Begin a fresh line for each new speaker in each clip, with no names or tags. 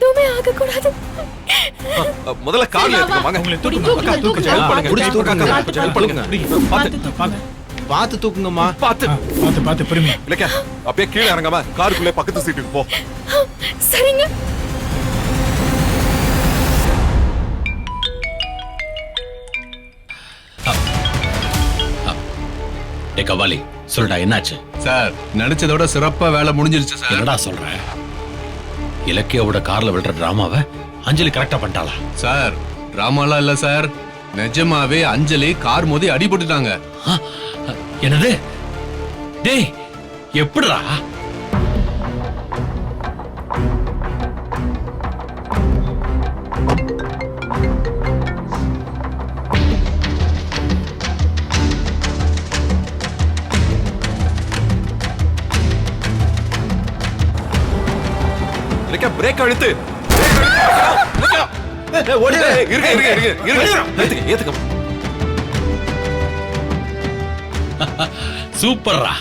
எதுவுமே ஆக கூடாது.
முதல்ல கார்ல ஏத்துங்க வாங்க.
உங்களை தூக்குங்க.
புடிச்சு தூக்குங்க.
பாத்து தூக்குங்கம்மா.
பாத்து பொறுமையா.
இலக்கியா அப்படியே கீழே இறங்காம காருக்குள்ளே பக்கத்து சீட்டுக்கு போ.
சரிங்க.
கவாலி சொல்டா, என்னாச்சு
சார்? நினைச்சதோட சிறப்பா வேலை முடிஞ்சிருச்சு சார்.
என்னடா சொல்ற? இலக்கியாவோட கார்ல விடுற டிராமாவை அஞ்சலி கரெக்டா பண்ணிட்டாளா?
சார் டிராமாலாம் இல்ல சார், நிஜமாவே அஞ்சலி கார் மோதி அடிபட்டுட்டாங்க.
என்னது? டேய் எப்படிடா?
இலக்கியா பிரேக் அழுத்து. ஏத்துக்க.
சூப்பர்ரா.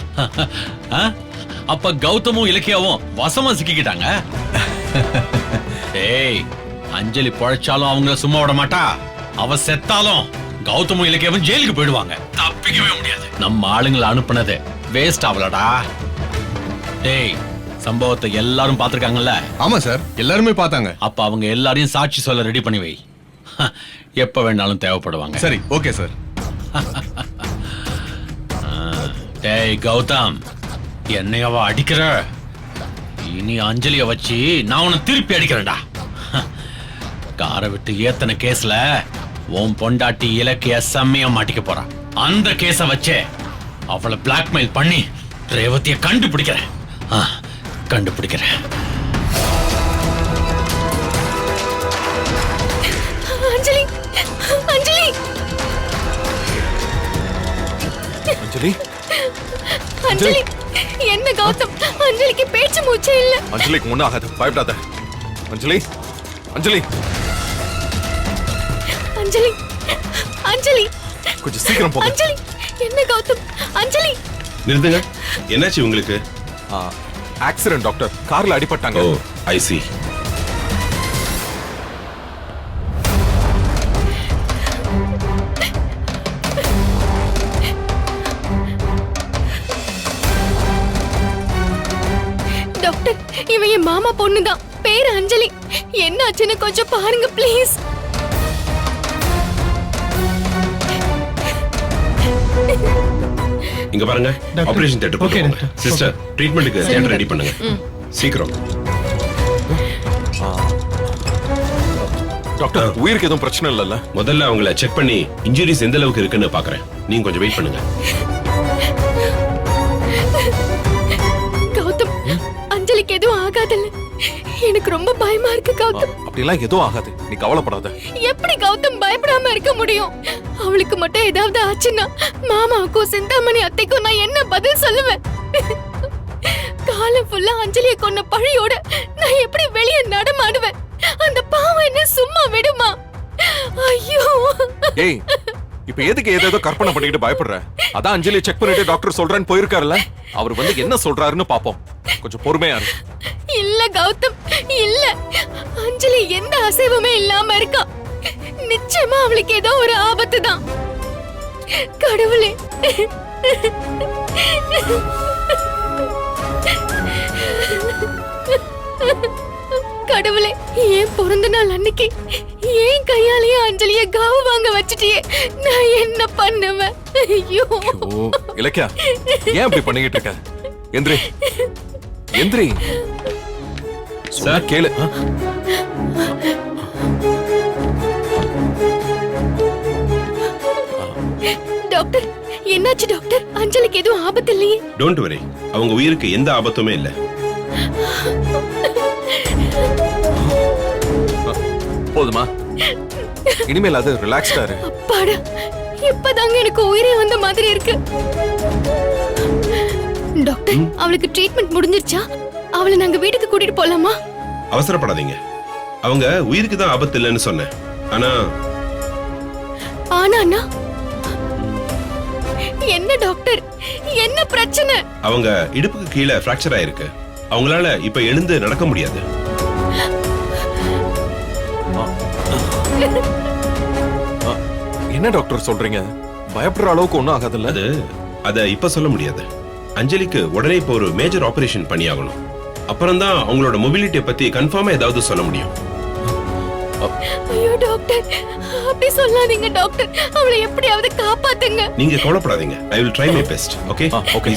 அப்ப கௌதமும் இலக்கியாவும் வசமா சிக்கிக்கிட்டாங்க. ஏய், அஞ்சலி பழைச்சாலும் அவங்கள சும்மா விட மாட்டா. அவ செத்தாலும் கௌதமும் இலக்கியாவும் ஜெயிலுக்கு போயிடுவாங்க. தப்பிக்கவே முடியாது. நம்ம ஆளுங்களை அனுப்புனது வேஸ்ட் ஆகலடா. டேய், சம்பவத்தை எல்லாரும் பாத்துருக்காங்கல்ல?
ஆமா சார், எல்லாருமே பார்த்தாங்க.
அப்ப அவங்க எல்லாரையும் சாட்சி சொல்ல ரெடி பண்ணி வை. எப்ப வேணாலும் தேவைப்படுவாங்க.
சரி, ஓகே சார்.
டேய் கௌதம், என்னையவ அடிக்கிற? இனி அஞ்சலிய வச்சு நான் உன்னை திருப்பி அடிக்கிறேன்டா. காரை விட்டு ஏத்தன கேஸ்ல உன் பொண்டாட்டி இலக்கிய செம்மையா மாட்டிக்க போறான். அந்த கேஸ வச்சே அவளை பிளாக்மெயில் பண்ணி ரேவதிய கண்டுபிடிக்கிறேன். கண்டுபிடிக்கிறேன்.
அஞ்சலி, அஞ்சலி,
அஞ்சலி,
அஞ்சலி. என்ன கௌதம், அஞ்சலிக்கு பேச்சு மூச்சே இல்ல.
அஞ்சலிக்கு ஒண்ணும் ஆகாது, பயப்படாத. அஞ்சலி, அஞ்சலி,
அஞ்சலி, அஞ்சலி,
கொஞ்சம் சீக்கிரம் போங்க.
அஞ்சலி. என்ன கௌதம், அஞ்சலி.
நிறுத்துங்க. என்னாச்சு உங்களுக்கு?
ஆக்சிடென்ட் டாக்டர், கார்ல அடிபட்டாங்க.
ஓ, ஐ சி.
டாக்டர், இவன் என் மாமா பொண்ணுதான், பேரு அஞ்சலி. என்ன ஆச்சுன்னு கொஞ்சம் பாருங்க ப்ளீஸ்.
இங்க பாருங்க, ஆபரேஷன் தியேட்டர் போங்க. சிஸ்டர், ட்ரீட்மென்ட்க்கு தியேட்டர் ரெடி பண்ணுங்க. சீக்கிரம்.
டாக்டர், உயிருக்கு எதுவும் பிரச்சனை இல்லல்ல?
முதல்ல அவங்கள செக் பண்ணி இன்ஜுரிஸ் எந்த அளவுக்கு இருக்குன்னு பாக்குறேன். நீங்க கொஞ்சம் வெயிட் பண்ணுங்க.
கௌதம், அஞ்சலிக்கு எதுவும் ஆகாதல்ல? எனக்கு ரொம்ப பயமா இருக்கு கௌதம்.
அப்படிலாம் எதுவும் ஆகாது, நீ கவலைப்படாத.
எப்படி கௌதம் பயப்படாம இருக்க முடியும்? அவளுக்கு மட்டும் ஏதாவது ஆச்சுன்னா மாமாவுக்கும் சிந்தாமணி அத்தைக்கும் நான் என்ன பதில் சொல்லுவேன்? காலம் ஃபுல்லா அஞ்சலியை கொன்ன பழியோட நான் எப்படி வெளியே நடமாடுவேன்? அந்த பாவம் என்ன சும்மா விடுமா? ஐயோ!
ஏய், இப்ப எதுக்கு ஏதோ கற்பனை பண்ணிட்டு பயப்படுற? அதான் அஞ்சலி செக் பண்ணிட்டு டாக்டர் சொல்றேன்னு போயிருக்காருல்ல, அவர் வந்து என்ன சொல்றாருன்னு பாப்போம். கொஞ்சம் பொறுமையா இரு.
இல்ல கௌதம், இல்ல. அஞ்சலி எந்த அசைவுமே இல்லாம இருக்கா. நிச்சயமா அவளுக்கு ஏதோ ஒரு ஆபத்து தான். கடவுளே, கடவுளே, ஏன் பிறந்த நாள் அன்னைக்கு ஏன் கையாலேயே அஞ்சலிய காவு வாங்க வச்சிட்டியே, நான் என்ன பண்ணுவேன்? ஐயோ!
இலக்கியா, ஏன் அப்படி பண்ணிக்கிட்டு இருக்க? எந்திரி, எந்திரி.
சார்
கேளு.
டாக்டர், என்னாச்சு டாக்டர்? அஞ்சலிக்கு எதுவும் ஆபத்து இல்லையே?
டோன்ட் வரி, அவங்க உயிருக்கு எந்த ஆபத்துமே இல்ல.
போதுமா? இனிமேல் அது ரிலாக்ஸ்டா இரு.
அப்பாடா, இப்பதாங்க எனக்கு உயிரே வந்த மாதிரி இருக்கு. டாக்டர், அவளுக்கு ட்ரீட்மெண்ட் முடிஞ்சிருச்சா? அவளை நாங்க வீட்டுக்கு கூட்டிட்டு போலாமா?
அவசரப்படாதீங்க. அவங்க உயிருக்கு தான் ஆபத்து இல்லைன்னு சொன்னேன். ஆனா
ஆனா என்ன டாக்டர், என்ன பிரச்சனை?
அவங்க இடுப்புக்கு கீழே பிராக்சர் ஆயிருக்கு. அவங்களால இப்ப எழுந்து நடக்க முடியாது.
என்ன டாக்டர் சொல்றீங்க? பயப்படுற அளவுக்கு ஒண்ணும் ஆகாதுல்ல?
அத இப்ப சொல்ல முடியாது. அஞ்சலிக்கு உடனே இப்போ ஒரு மேஜர் ஆபரேஷன் பண்ணியாகணும். அப்புறம் தான் அவங்களோட மொபிலிட்டியை பத்தி கன்ஃபார்மா ஏதாவது சொல்ல முடியும்.
ஐயோ டாக்டர், அப்படி சொல்லாதீங்க டாக்டர். அவளை எப்படியாவது காப்பாத்துங்க.
நீங்க கவலைப்படாதீங்க. I will try my best. Okay
okay.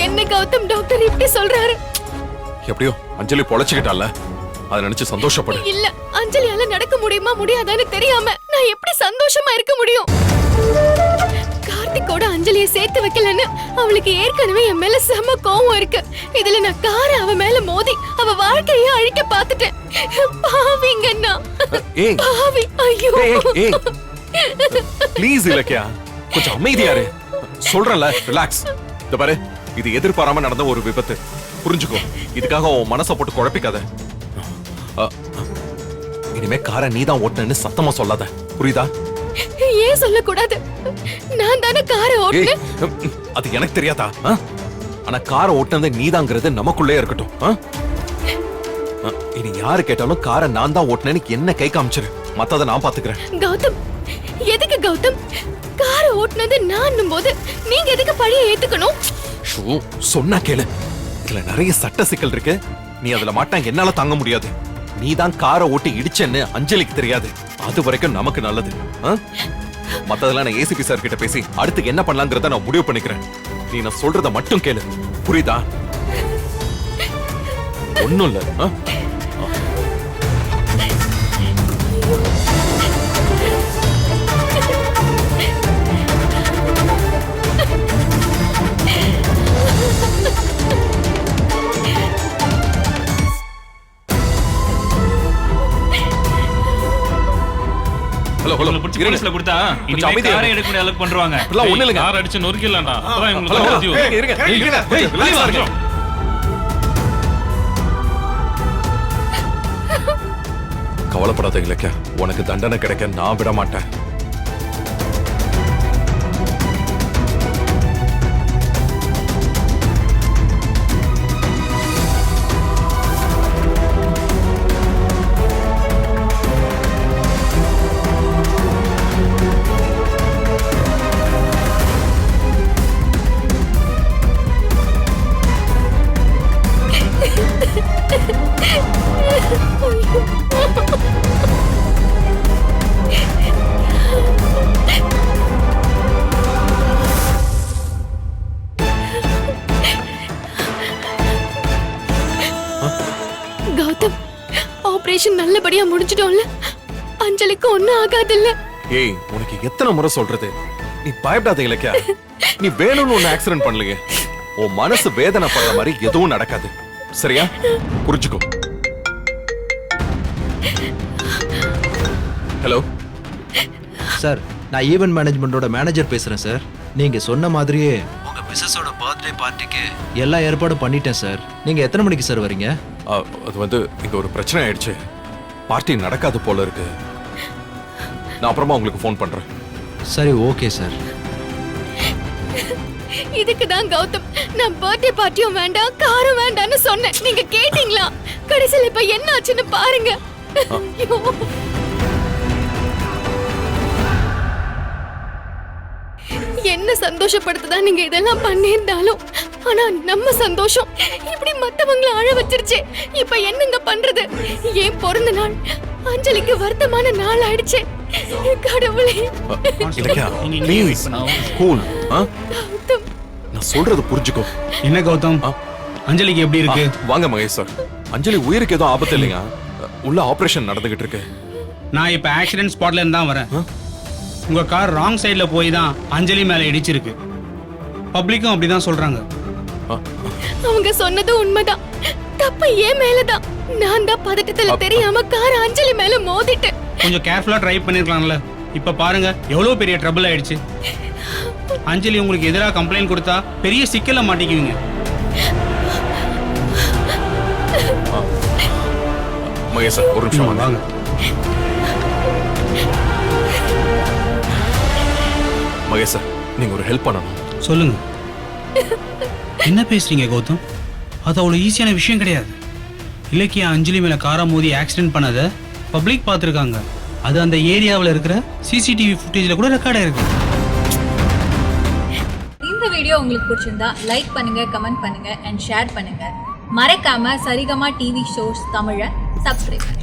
என்ன கௌதம் டாக்டர் இப்படி சொல்றாரு?
எப்படியோ அஞ்சலி பொழைச்சுக்கிட்டால, அதை நினைச்சு சந்தோஷப்படு.
இல்ல, அஞ்சலியால நடக்க முடியுமா முடியாதான்னு தெரியாம நான் எப்படி சந்தோஷமா இருக்க முடியும்? கார்த்திகோட அஞ்சலியை சேர்த்து வைக்கலன்னு அவளுக்கு ஏற்கனவே என் மேல செம கோவம் இருக்கு. இதுல நான் காரை அவ மேல மோதி அவ வாழ்க்கைய அழிக்க பாத்துட்டேன். பாவிங்கண்ணா,
ஏய்
பாவி. ஐயோ
ஏய் ப்ளீஸ் இலக்கியா, கொஞ்சம் அமைதியா இரு. சொல்றல, ரிலாக்ஸ். இந்த பாரு, இது எதிர்பாராம நடந்த ஒரு விபத்து. புரிஞ்சுக்கோ. இதுக்காக உன் மனசை போட்டு குழப்பிக்காத. இனிமே காரை நீதான் ஓட்டுனேன்னு சத்தமா சொல்லாத, புரியுதா?
ஏன் சொல்லக்கூடாது? நான் தானே காரை ஓட்டுனேன்.
அது எனக்கு தெரியாதா? ஆனா காரை ஓட்டுனது நீதாங்கிறது நமக்குள்ளே இருக்கட்டும். இனி யாரு கேட்டாலும் காரை நான் தான் ஓட்டுனேன்னு என்ன கை காமிச்சிரு. மத்தத நான் பாத்துக்கிறேன்.
கௌதம், எதுக்கு கௌதம்? காரை ஓட்டுனது நான் போது நீங்க எதுக்கு பழிய ஏத்துக்கணும்?
சொன்னா கேளு. இதுல நிறைய சட்ட சிக்கல் இருக்கு. நீ அதுல மாட்டா என்னால தாங்க முடியாது. நீ தான் காரை ஓட்டி இடிச்சேன்னு அஞ்சலிக்கு தெரியாது. அது வரைக்கும் நமக்கு நல்லது. மத்ததெல்லாம் நான் ஏசிபி சார் கிட்ட பேசி அடுத்து என்ன பண்ணலாங்கிறத நான் முடிவு பண்ணிக்கிறேன். நீ நான் சொல்றத மட்டும் கேளு, புரியுதா? ஒண்ணும் இல்ல. ஹலோ ஹலோ,
புடிச்சு போலீஸ்ல கொடுத்தா இனிமே
அமைதியா
காரை எடுக்க முடிய அளவுக்கு பண்றாங்க.
எல்லாம் ஒண்ணு இல்லைங்க.
கார் அடிச்சு நொறுக்கிடலாம்டா. அதான்
ஹலோ
இவங்களுக்கு தெரியும்.
இருங்க இருங்க, கொஞ்சம் ரிலாக்ஸா இருங்க. கவலைப்படாத இலக்கியா, உனக்கு தண்டனை கிடைக்க நான் விட மாட்டேன்.
கௌதம், ஆபரேஷன் நல்லபடியா முடிஞ்சிட்டோம்ல? அஞ்சலிக்கு ஒண்ணும் ஆகாதுல்ல?
ஏய், உனக்கு எத்தனை முறை சொல்றது? நீ பயப்படாத இலக்கியா. நீ வேணும்னு ஒண்ணு ஆக்சிடென்ட் பண்ணலையே. உன் மனசு வேதனை படுற மாதிரி எதுவும் நடக்காது. சரியா? புரிஞ்சுக்கோ. ஹலோ
சார், நான் ஈவென்ட் மேனேஜ்மெண்டோட மேனேஜர் பேசுறேன் சார். நீங்க சொன்ன மாதிரியே உங்க மிஸ்ஸஸோட பர்த்டே பார்ட்டிக்கு எல்லா ஏற்பாடும் பண்ணிட்டேன் சார். நீங்க எத்தனை மணிக்கு சார் வரீங்க?
அது வந்து இங்க ஒரு பிரச்சனை ஆயிடுச்சு. பார்ட்டி நடக்காது போல இருக்கு. நான் அப்புறமா உங்களுக்கு ஃபோன் பண்றேன்.
சரி, ஓகே சார்.
இதுக்கு தான் கௌதம் நான் பர்த்டே பார்ட்டியும் வேண்டாம் காரும் வேண்டாம்னு சொன்னேன். நீங்க கேட்டீங்களா? கடைசியில் இப்ப என்ன ஆச்சுன்னு பாருங்க. ஐயோ. என்ன சந்தோஷப்படுத்துதா நீங்க இதெல்லாம் பண்ணியிருந்தாலும், ஆனா நம்ம சந்தோஷம் இப்படி மத்தவங்களை அழ வச்சிருச்சு. இப்ப என்னங்க பண்றது? ஏன் பிறந்த நாள் அஞ்சலிக்கு வருத்தமான நாள் ஆயிடுச்சு. கடவுளே.
Ilakkiya, please cool.
கௌதம்,
நான் சொல்றது புரிஞ்சுக்கோ.
என்ன கௌதம், அஞ்சலிக்கு எப்படி இருக்கு?
வாங்க மகேஷ் சார். அஞ்சலி உயிருக்கு எதுவும் ஆபத்து இல்லைங்க. உள்ள ஆபரேஷன் நடந்துகிட்டு இருக்கு.
நான் இப்ப ஆக்சிடென்ட் ஸ்பாட்ல இருந்து தான் வரேன். உங்க கார் ராங் சைடுல போய் தான் அஞ்சலி மேல இடிச்சிருக்கு. பப்ளிக்கும் அப்படிதான் சொல்றாங்க.
அவங்க சொன்னது உண்மைதான். தப்பு ஏன் மேலதான். நான் தான் பதட்டத்துல தெரியாம கார் அஞ்சலி மேல மோதிட்டேன்.
கொஞ்சம் கேர்ஃபுல்லா டிரைவ் பண்ணிருக்கலாம்ல. இப்ப பாருங்க எவ்வளவு பெரிய ட்ரபிள் ஆயிடுச்சு. அஞ்சலி உங்களுக்கு எதிராக கம்ப்ளைண்ட் கொடுத்தா பெரிய சிக்கல்ல மாட்டிக்குவீங்க.
மகேஷ் சார், ஒரு நிமிஷம் வாங்க. மகேஷ் சார், நீங்க ஒரு ஹெல்ப் பண்ணணும்.
சொல்லுங்க. என்ன பேசுறீங்க கௌதம்? அது அவ்வளவு ஈஸியான விஷயம் கிடையாது. இலக்கியா அஞ்சலி மேல காரை மோதி ஆக்சிடென்ட் பண்ணதை பப்ளிக் பார்த்துருக்காங்க. அது அந்த ஏரியாவில் இருக்கிற சிசிடிவி ஃபுட்டேஜில் கூட ரெக்கார்ட் ஆயிருக்கு.
இந்த வீடியோ உங்களுக்கு பிடிச்சிருந்தா லைக் பண்ணுங்க, கமெண்ட் பண்ணுங்க அண்ட் ஷேர் பண்ணுங்க. மறக்காம சரிகமா டிவி ஷோஸ் தமிழை சப்ஸ்கிரைப் பண்ணுங்க.